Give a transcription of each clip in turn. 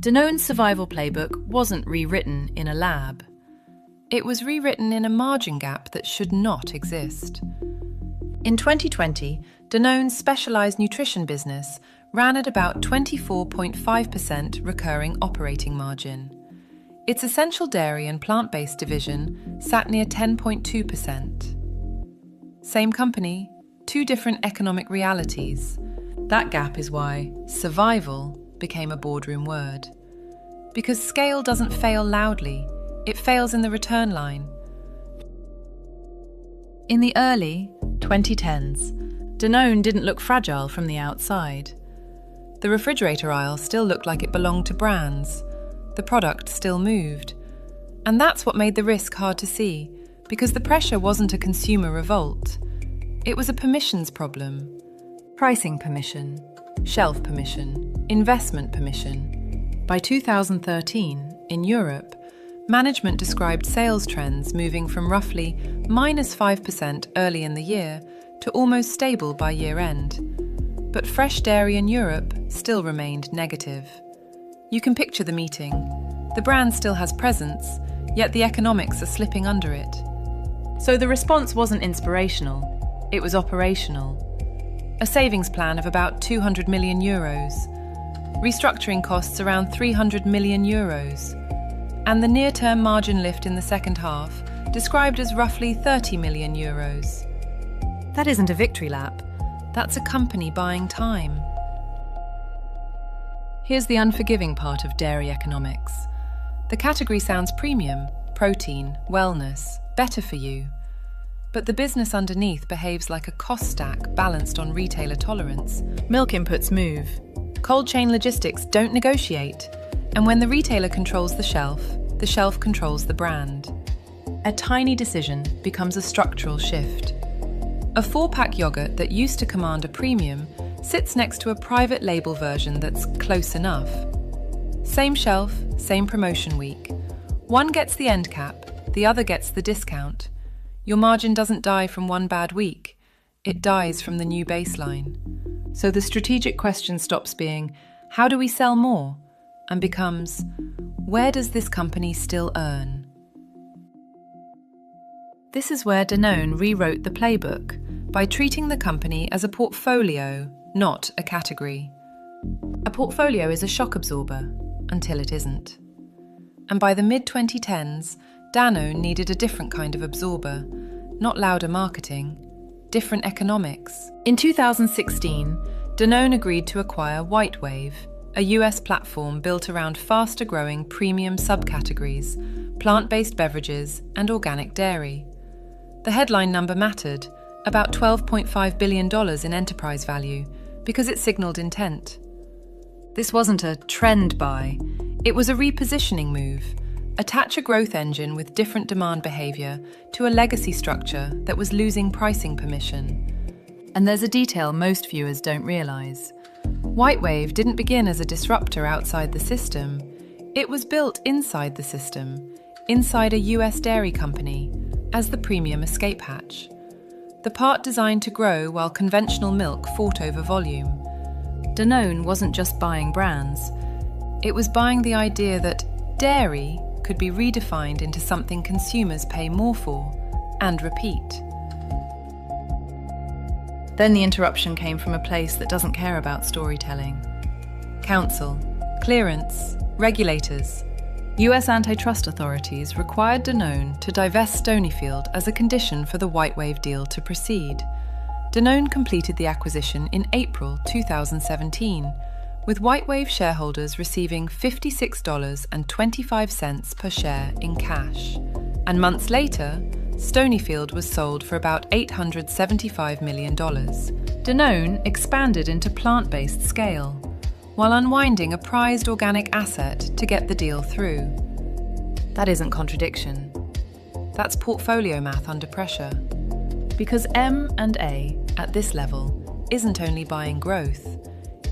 Danone's survival playbook wasn't rewritten in a lab. It was rewritten in a margin gap that should not exist. In 2020, Danone's specialised nutrition business ran at about 24.5% recurring operating margin. Its essential dairy and plant-based division sat near 10.2%. Same company, two different economic realities. That gap is why survival became a boardroom word. Because scale doesn't fail loudly, it fails in the return line. In the early 2010s, Danone didn't look fragile from the outside. The refrigerator aisle still looked like it belonged to brands. The product still moved. And that's what made the risk hard to see, because the pressure wasn't a consumer revolt. It was a permissions problem. Pricing permission, shelf permission, investment permission. By 2013, in Europe, management described sales trends moving from roughly -5% early in the year to almost stable by year-end. But fresh dairy in Europe still remained negative. You can picture the meeting. The brand still has presence, yet the economics are slipping under it. So the response wasn't inspirational, it was operational. A savings plan of about 200 million euros, restructuring costs around 300 million euros, and the near-term margin lift in the second half described as roughly 30 million euros. That isn't a victory lap, that's a company buying time. Here's the unforgiving part of dairy economics. The category sounds premium, protein, wellness, better for you. But the business underneath behaves like a cost stack balanced on retailer tolerance. Milk inputs move. Cold chain logistics don't negotiate. And when the retailer controls the shelf controls the brand. A tiny decision becomes a structural shift. A 4-pack yogurt that used to command a premium sits next to a private label version that's close enough. Same shelf, same promotion week. One gets the end cap, the other gets the discount. Your margin doesn't die from one bad week, it dies from the new baseline. So the strategic question stops being, how do we sell more? And becomes, where does this company still earn? This is where Danone rewrote the playbook by treating the company as a portfolio, not a category. A portfolio is a shock absorber, until it isn't. And by the mid-2010s, Danone needed a different kind of absorber, not louder marketing, different economics. In 2016, Danone agreed to acquire WhiteWave, a US platform built around faster-growing premium subcategories, plant-based beverages and organic dairy. The headline number mattered, about $12.5 billion in enterprise value, because it signaled intent. This wasn't a trend buy, it was a repositioning move. Attach a growth engine with different demand behaviour to a legacy structure that was losing pricing permission. And there's a detail most viewers don't realise. WhiteWave didn't begin as a disruptor outside the system. It was built inside the system, inside a US dairy company, as the premium escape hatch. The part designed to grow while conventional milk fought over volume. Danone wasn't just buying brands. It was buying the idea that dairy could be redefined into something consumers pay more for and repeat. Then the interruption came from a place that doesn't care about storytelling. Council, clearance, regulators. US antitrust authorities required Danone to divest Stonyfield as a condition for the WhiteWave deal to proceed. Danone completed the acquisition in April 2017, with WhiteWave shareholders receiving $56.25 per share in cash. And months later, Stonyfield was sold for about $875 million. Danone expanded into plant-based scale, while unwinding a prized organic asset to get the deal through. That isn't contradiction. That's portfolio math under pressure. Because M&A at this level isn't only buying growth,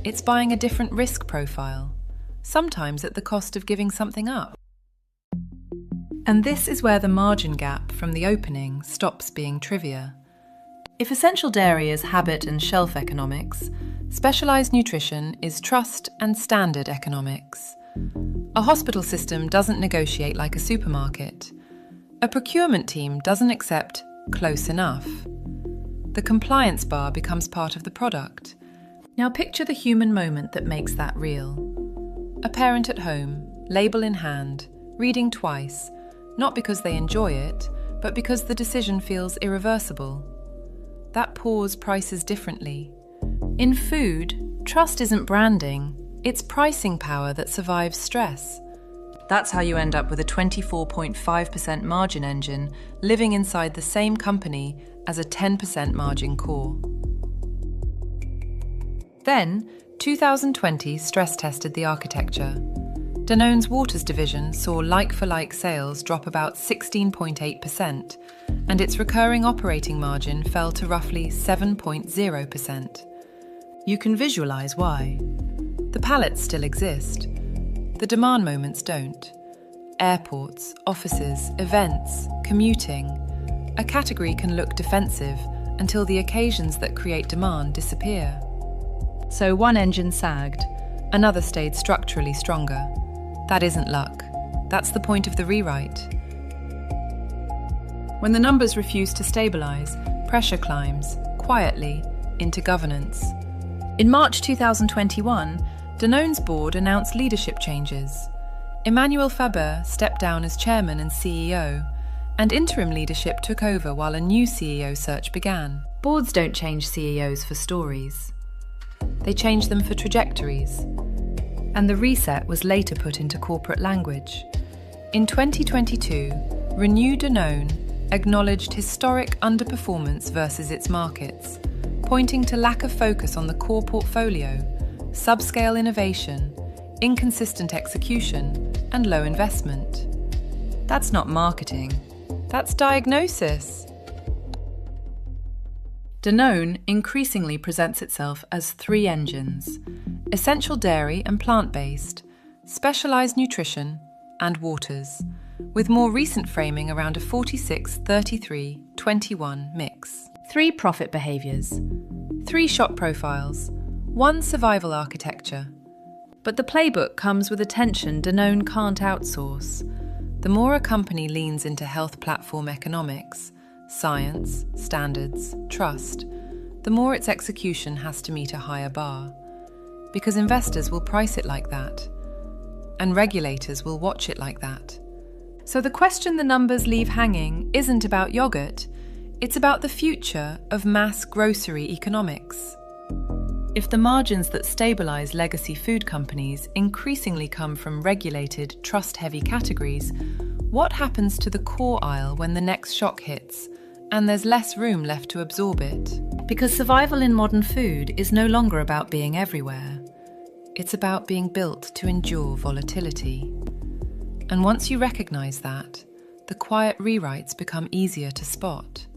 it's buying a different risk profile, sometimes at the cost of giving something up. And this is where the margin gap from the opening stops being trivia. If essential dairy is habit and shelf economics, specialised nutrition is trust and standard economics. A hospital system doesn't negotiate like a supermarket. A procurement team doesn't accept close enough. The compliance bar becomes part of the product. Now picture the human moment that makes that real. A parent at home, label in hand, reading twice, not because they enjoy it, but because the decision feels irreversible. That pause prices differently. In food, trust isn't branding, it's pricing power that survives stress. That's how you end up with a 24.5% margin engine living inside the same company as a 10% margin core. Then, 2020 stress-tested the architecture. Danone's Waters division saw like-for-like sales drop about 16.8%, and its recurring operating margin fell to roughly 7.0%. You can visualize why. The pallets still exist. The demand moments don't. Airports, offices, events, commuting. A category can look defensive until the occasions that create demand disappear. So one engine sagged, another stayed structurally stronger. That isn't luck. That's the point of the rewrite. When the numbers refuse to stabilize, pressure climbs, quietly, into governance. In March 2021, Danone's board announced leadership changes. Emmanuel Faber stepped down as chairman and CEO, and interim leadership took over while a new CEO search began. Boards don't change CEOs for stories. They change them for trajectories. And the reset was later put into corporate language. In 2022, Renew Danone acknowledged historic underperformance versus its markets, pointing to lack of focus on the core portfolio, subscale innovation, inconsistent execution, and low investment. That's not marketing. That's diagnosis. Danone increasingly presents itself as three engines: essential dairy and plant-based, specialized nutrition, and waters, with more recent framing around a 46-33-21 mix. Three profit behaviors, three shock profiles, one survival architecture. But the playbook comes with a tension Danone can't outsource. The more a company leans into health platform economics, science, standards, trust, the more its execution has to meet a higher bar. Because investors will price it like that, and regulators will watch it like that. So the question the numbers leave hanging isn't about yogurt, it's about the future of mass grocery economics. If the margins that stabilize legacy food companies increasingly come from regulated, trust-heavy categories, what happens to the core aisle when the next shock hits, and there's less room left to absorb it? Because survival in modern food is no longer about being everywhere. It's about being built to endure volatility. And once you recognize that, the quiet rewrites become easier to spot.